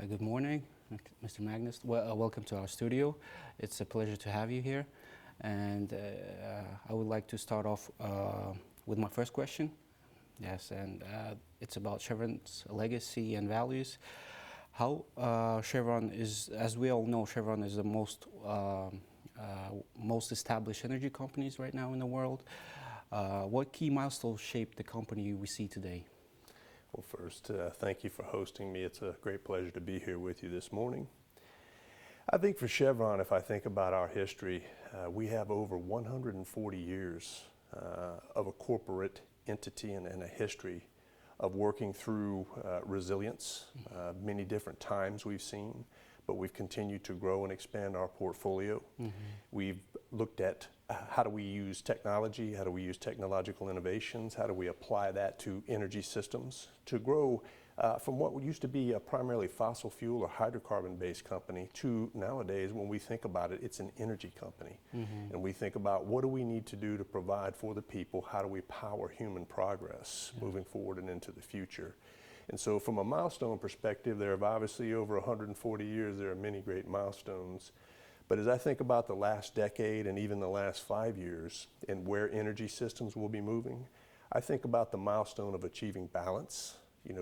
Good morning, Mr. Magness. Welcome to our studio. It's a pleasure to have you here. And I would like to start off with my first question. Yes, and it's about Chevron's legacy and values. How Chevron is, as we all know, Chevron is the most established energy companies right now in the world. What key milestones shaped the company we see today? Well, first, thank you for hosting me. It's a great pleasure to be here with you this morning. I think for Chevron, if I think about our history, we have over 140 years of a corporate entity and a history of working through resilience. Many different times we've seen, but we've continued to grow and expand our portfolio. We've looked at how do we use technology, how do we use technological innovations, how do we apply that to energy systems to grow from what used to be a primarily fossil fuel or hydrocarbon-based company to nowadays, when we think about it, it's an energy company. And we think about what do we need to do to provide for the people, how do we power human progress moving forward and into the future. And so from a milestone perspective, there have obviously over 140 years, there are many great milestones. But as I think about the last decade and even the last 5 years and where energy systems will be moving, I think about the milestone of achieving balance,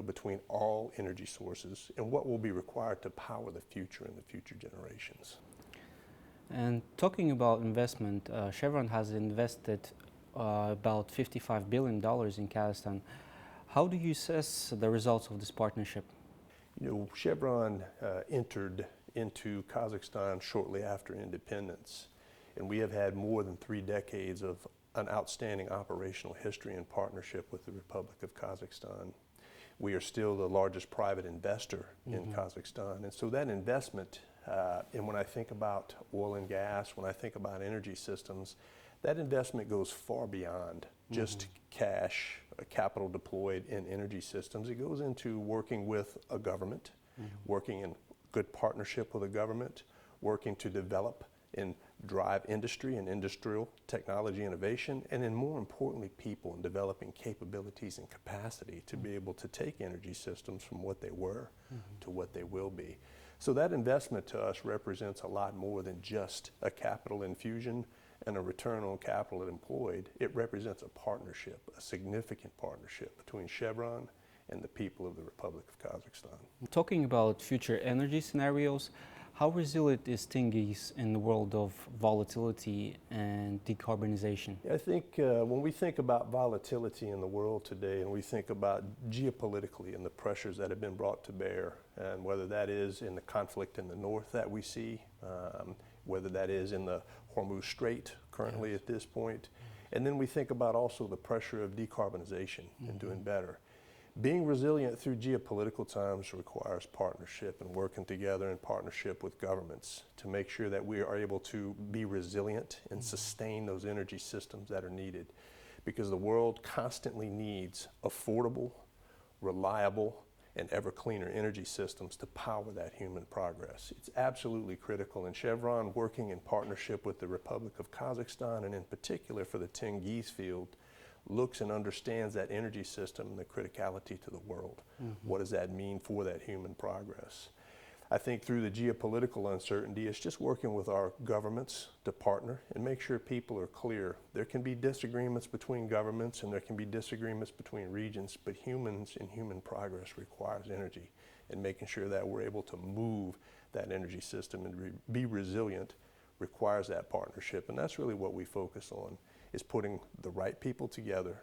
between all energy sources and what will be required to power the future and the future generations. And talking about investment, Chevron has invested about $55 billion in Kazakhstan. How do you assess the results of this partnership? Chevron entered into Kazakhstan shortly after independence, and we have had more than 3 decades of an outstanding operational history and partnership with the Republic of Kazakhstan. We are still the largest private investor in Kazakhstan, and so that investment, and when I think about oil and gas, when I think about energy systems, that investment goes far beyond just cash, capital deployed in energy systems. It goes into working with a government, working in good partnership with a government, working to develop and drive industry and industrial technology innovation, and then more importantly, people and developing capabilities and capacity to be able to take energy systems from what they were to what they will be. So that investment to us represents a lot more than just a capital infusion and a return on capital employed. It represents a partnership, a significant partnership between Chevron and the people of the Republic of Kazakhstan. Talking about future energy scenarios, how resilient is Tengiz in the world of volatility and decarbonization? I think when we think about volatility in the world today and we think about geopolitically and the pressures that have been brought to bear, and whether that is in the conflict in the north that we see, whether that is in the Hormuz Strait currently at this point, and then we think about also the pressure of decarbonization and doing better. Being resilient through geopolitical times requires partnership and working together in partnership with governments to make sure that we are able to be resilient and sustain those energy systems that are needed, because the world constantly needs affordable, reliable, and ever cleaner energy systems to power that human progress. It's absolutely critical, and Chevron, working in partnership with the Republic of Kazakhstan and in particular for the Tengiz field, looks and understands that energy system and the criticality to the world. What does that mean for that human progress? I think through the geopolitical uncertainty, it's just working with our governments to partner and make sure people are clear. There can be disagreements between governments and there can be disagreements between regions, but humans and human progress requires energy, and making sure that we're able to move that energy system and be resilient requires that partnership. And that's really what we focus on, is putting the right people together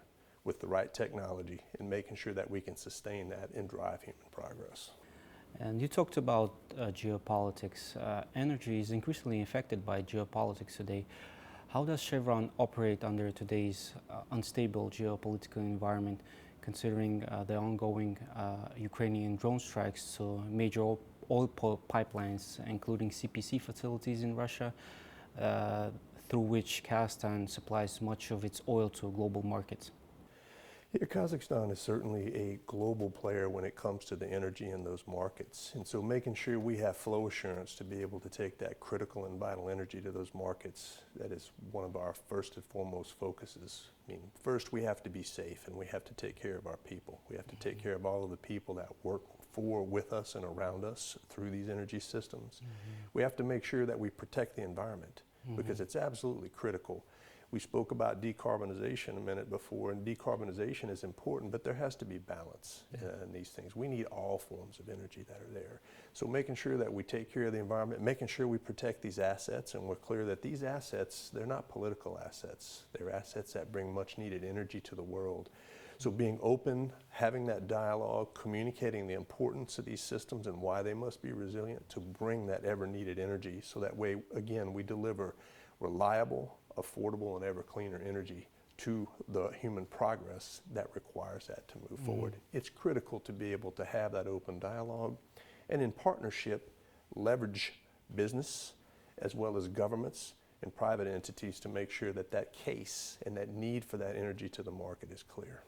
with the right technology and making sure that we can sustain that and drive human progress. And you talked about geopolitics. Energy is increasingly affected by geopolitics today. How does Chevron operate under today's unstable geopolitical environment, considering the ongoing Ukrainian drone strikes to major oil pipelines, including CPC facilities in Russia, through which Kazakhstan supplies much of its oil to global markets? Here, Kazakhstan is certainly a global player when it comes to the energy in those markets. And so making sure we have flow assurance to be able to take that critical and vital energy to those markets, that is one of our first and foremost focuses. I mean, first we have to be safe and we have to take care of our people. We have to take care of all of the people that work for, with us, and around us through these energy systems. We have to make sure that we protect the environment because it's absolutely critical. We spoke about decarbonization a minute before, and decarbonization is important, but there has to be balance in these things. We need all forms of energy that are there. So making sure that we take care of the environment, making sure we protect these assets, and we're clear that these assets, they're not political assets. They're assets that bring much needed energy to the world. So being open, having that dialogue, communicating the importance of these systems and why they must be resilient to bring that ever needed energy, so that way, again, we deliver reliable, affordable, and ever cleaner energy to the human progress that requires that to move forward. It's critical to be able to have that open dialogue and in partnership leverage business as well as governments and private entities to make sure that that case and that need for that energy to the market is clear.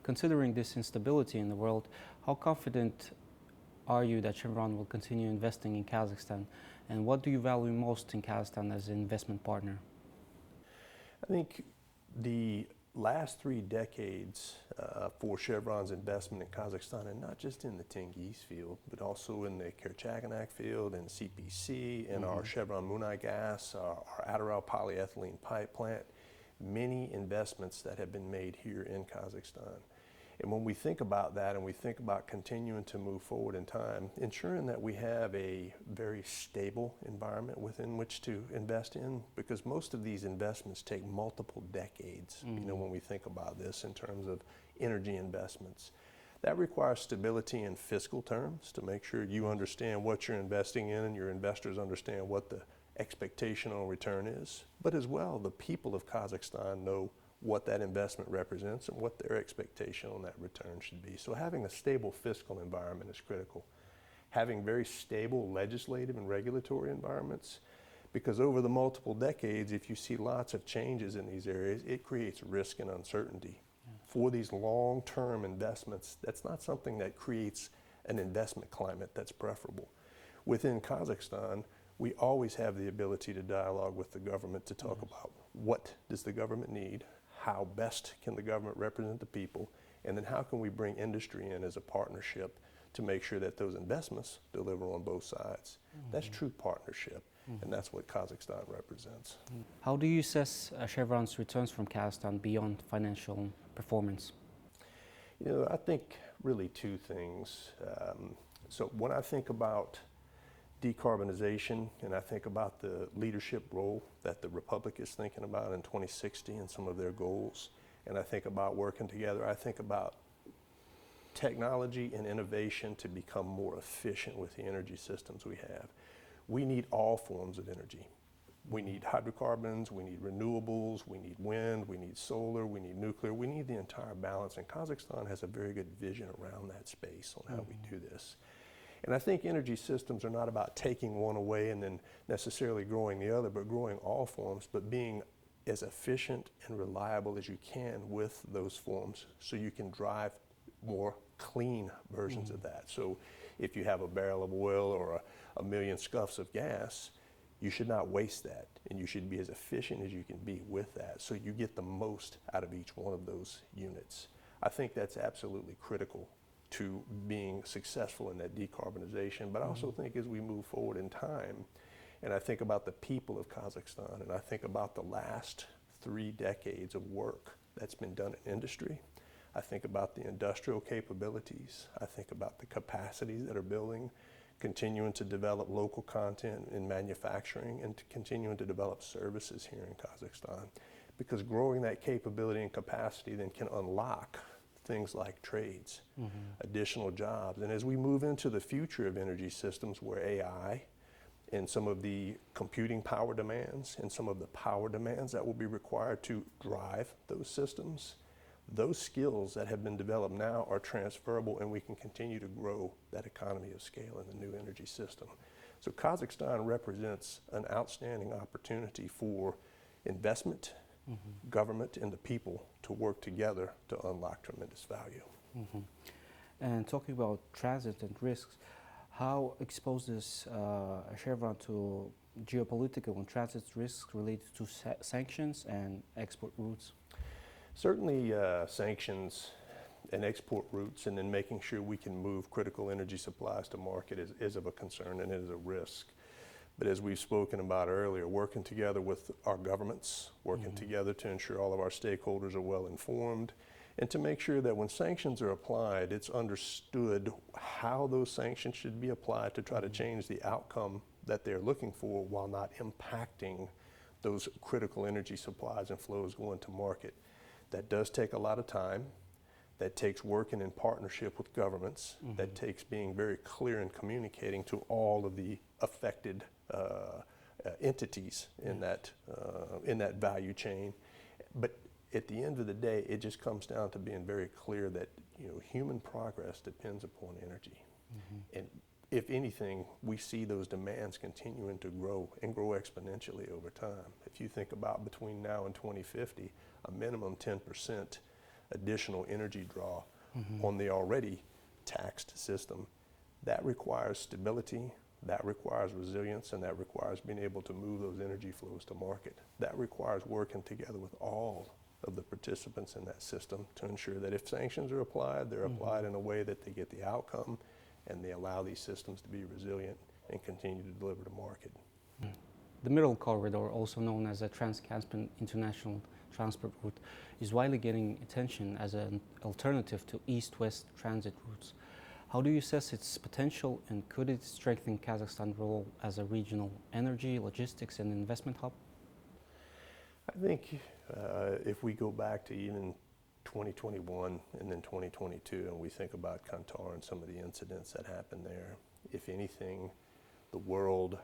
Considering this instability in the world, how confident are you that Chevron will continue investing in Kazakhstan? And what do you value most in Kazakhstan as an investment partner? I think the last 3 decades for Chevron's investment in Kazakhstan, and not just in the Tengiz field, but also in the Kerchaganak field and CPC and our Chevron Munai gas, our Adderall polyethylene pipe plant, many investments that have been made here in Kazakhstan. And when we think about that and we think about continuing to move forward in time, ensuring that we have a very stable environment within which to invest in, because most of these investments take multiple decades, you know, when we think about this in terms of energy investments. That requires stability in fiscal terms to make sure you understand what you're investing in and your investors understand what the expectation on return is. But as well, the people of Kazakhstan know what that investment represents and what their expectation on that return should be. So having a stable fiscal environment is critical. Having very stable legislative and regulatory environments, because over the multiple decades, if you see lots of changes in these areas, it creates risk and uncertainty. For these long-term investments, that's not something that creates an investment climate that's preferable. Within Kazakhstan, we always have the ability to dialogue with the government to talk about what does the government need, how best can the government represent the people, and then how can we bring industry in as a partnership to make sure that those investments deliver on both sides. That's true partnership, and that's what Kazakhstan represents. How do you assess Chevron's returns from Kazakhstan beyond financial performance? You know, I think really 2 things. So when I think about decarbonization, and I think about the leadership role that the Republic is thinking about in 2060 and some of their goals, and I think about working together, I think about technology and innovation to become more efficient with the energy systems we have. We need all forms of energy. We need hydrocarbons, we need renewables, we need wind, we need solar, we need nuclear, we need the entire balance, and Kazakhstan has a very good vision around that space on how we do this. And I think energy systems are not about taking one away and then necessarily growing the other, but growing all forms, but being as efficient and reliable as you can with those forms so you can drive more clean versions of that. So if you have a barrel of oil or a million scuffs of gas, you should not waste that, and you should be as efficient as you can be with that so you get the most out of each one of those units. I think that's absolutely critical to being successful in that decarbonization, but I also think as we move forward in time, and I think about the people of Kazakhstan, and I think about the last 3 decades of work that's been done in industry, I think about the industrial capabilities, I think about the capacities that are building, continuing to develop local content in manufacturing, and continuing to develop services here in Kazakhstan, because growing that capability and capacity then can unlock things like trades, additional jobs. And as we move into the future of energy systems where AI and some of the computing power demands and some of the power demands that will be required to drive those systems, those skills that have been developed now are transferable, and we can continue to grow that economy of scale in the new energy system. So Kazakhstan represents an outstanding opportunity for investment government and the people to work together to unlock tremendous value. And talking about transit and risks, how exposed is Chevron to geopolitical and transit risks related to sanctions and export routes? Certainly sanctions and export routes, and then making sure we can move critical energy supplies to market is of a concern and is a risk. But as we've spoken about earlier, working together with our governments, working together to ensure all of our stakeholders are well informed, and to make sure that when sanctions are applied, it's understood how those sanctions should be applied to try to change the outcome that they're looking for while not impacting those critical energy supplies and flows going to market. That does take a lot of time. That takes working in partnership with governments. That takes being very clear and communicating to all of the affected entities in that value chain. But at the end of the day, it just comes down to being very clear that human progress depends upon energy. And if anything, we see those demands continuing to grow and grow exponentially over time. If you think about between now and 2050, a minimum 10% additional energy draw on the already taxed system, that requires stability, that requires resilience, and that requires being able to move those energy flows to market. That requires working together with all of the participants in that system to ensure that if sanctions are applied, they're applied in a way that they get the outcome and they allow these systems to be resilient and continue to deliver to market. The Middle Corridor, also known as a Trans-Caspian International Transport Route, is widely getting attention as an alternative to east-west transit routes. How do you assess its potential, and could it strengthen Kazakhstan's role as a regional energy, logistics, and investment hub? I think if we go back to even 2021 and then 2022, and we think about Kantar and some of the incidents that happened there, if anything, the world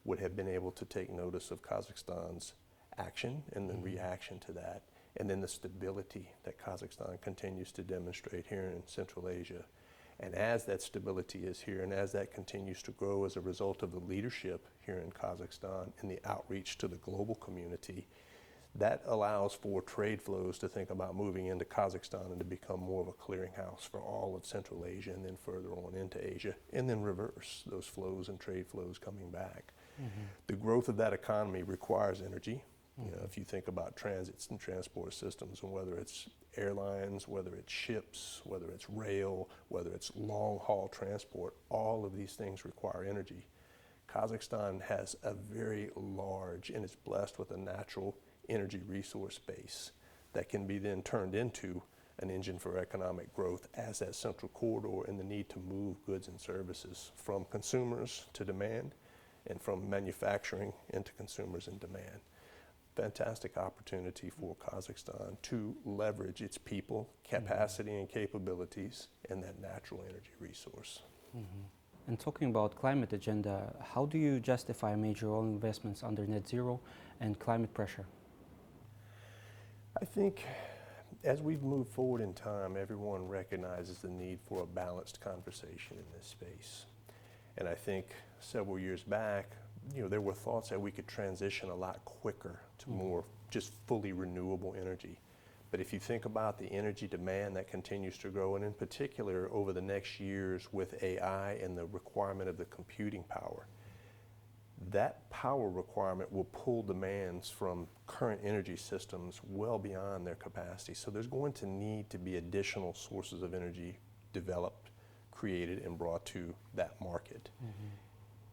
would have been able to take notice of Kazakhstan's action and then reaction to that, and then the stability that Kazakhstan continues to demonstrate here in Central Asia. And as that stability is here and as that continues to grow as a result of the leadership here in Kazakhstan and the outreach to the global community, that allows for trade flows to think about moving into Kazakhstan and to become more of a clearinghouse for all of Central Asia and then further on into Asia, and then reverse those flows and trade flows coming back. The growth of that economy requires energy. If you think about transits and transport systems, and whether it's airlines, whether it's ships, whether it's rail, whether it's long-haul transport, all of these things require energy. Kazakhstan has a very large and is blessed with a natural energy resource base that can be then turned into an engine for economic growth as that central corridor and the need to move goods and services from consumers to demand and from manufacturing into consumers and demand. Fantastic opportunity for Kazakhstan to leverage its people, capacity and capabilities, and that natural energy resource. And talking about climate agenda, how do you justify major oil investments under net zero and climate pressure? I think as we've moved forward in time, everyone recognizes the need for a balanced conversation in this space. And I think several years back, there were thoughts that we could transition a lot quicker to more just fully renewable energy. But if you think about the energy demand that continues to grow, and in particular over the next years with AI and the requirement of the computing power, that power requirement will pull demands from current energy systems well beyond their capacity. So there's going to need to be additional sources of energy developed, created, and brought to that market.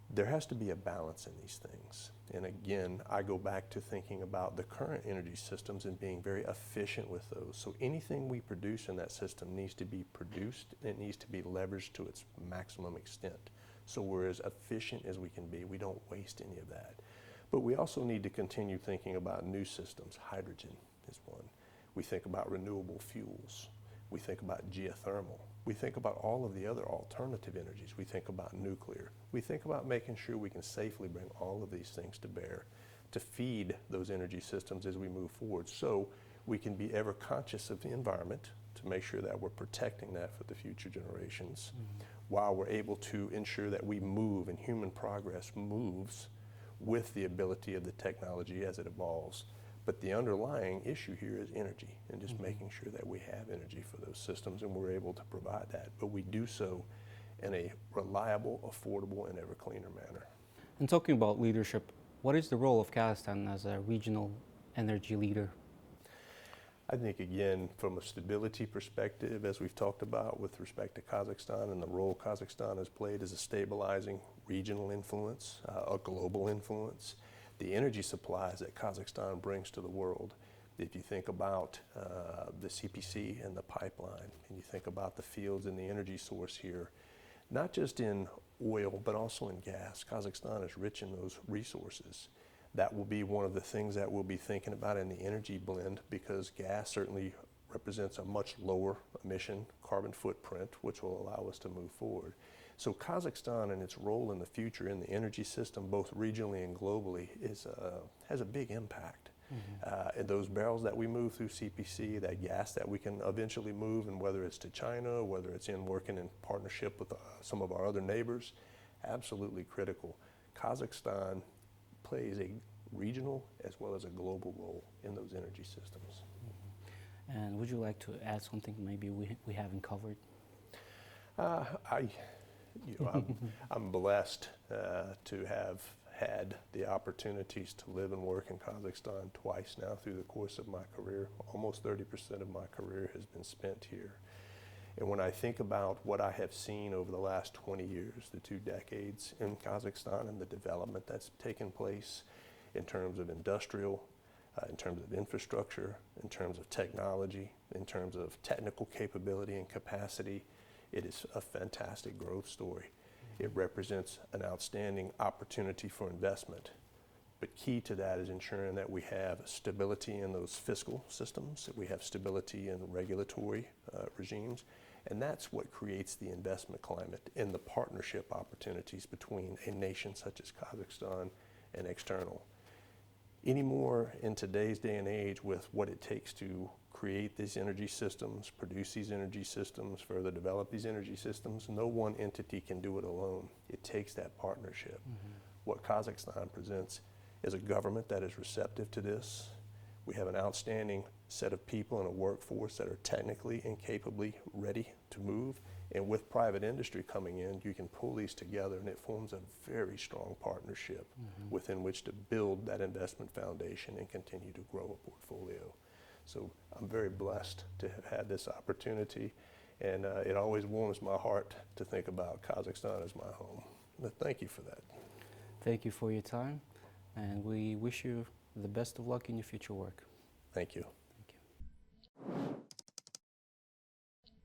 There has to be a balance in these things. And again, I go back to thinking about the current energy systems and being very efficient with those. So anything we produce in that system needs to be produced, and it needs to be leveraged to its maximum extent. So we're as efficient as we can be. We don't waste any of that. But we also need to continue thinking about new systems. Hydrogen is one. We think about renewable fuels. We think about geothermal. We think about all of the other alternative energies. We think about nuclear. We think about making sure we can safely bring all of these things to bear to feed those energy systems as we move forward, so we can be ever conscious of the environment to make sure that we're protecting that for the future generations, while we're able to ensure that we move and human progress moves with the ability of the technology as it evolves, But the underlying issue here is energy and just making sure that we have energy for those systems and we're able to provide that. But we do so in a reliable, affordable, and ever cleaner manner. And talking about leadership, what is the role of Kazakhstan as a regional energy leader? I think, again, from a stability perspective, as we've talked about with respect to Kazakhstan and the role Kazakhstan has played as a stabilizing regional influence, a global influence, the energy supplies that Kazakhstan brings to the world. If you think about the CPC and the pipeline, and you think about the fields and the energy source here, not just in oil, but also in gas. Kazakhstan is rich in those resources. That will be one of the things that we'll be thinking about in the energy blend, because gas certainly represents a much lower emission carbon footprint, which will allow us to move forward. So Kazakhstan and its role in the future in the energy system, both regionally and globally, has a big impact. And those barrels that we move through CPC, that gas that we can eventually move, and whether it's to China, whether it's in working in partnership with some of our other neighbors, absolutely critical. Kazakhstan plays a regional as well as a global role in those energy systems. And would you like to add something maybe we haven't covered? I'm blessed to have had the opportunities to live and work in Kazakhstan twice now through the course of my career. Almost 30% of my career has been spent here. And when I think about what I have seen over the last 20 years, the 2 decades in Kazakhstan, and the development that's taken place in terms of industrial, in terms of infrastructure, in terms of technology, in terms of technical capability and capacity, it is a fantastic growth story. It represents an outstanding opportunity for investment. But key to that is ensuring that we have stability in those fiscal systems, that we have stability in regulatory regimes, and that's what creates the investment climate and the partnership opportunities between a nation such as Kazakhstan and external. Anymore in today's day and age, with what it takes to create these energy systems, produce these energy systems, further develop these energy systems, no one entity can do it alone. It takes that partnership. What Kazakhstan presents is a government that is receptive to this. We have an outstanding set of people and a workforce that are technically and capably ready to move. And with private industry coming in, you can pull these together and it forms a very strong partnership within which to build that investment foundation and continue to grow a portfolio. So I'm very blessed to have had this opportunity, and it always warms my heart to think about Kazakhstan as my home. But thank you for that. Thank you for your time, and we wish you the best of luck in your future work. Thank you.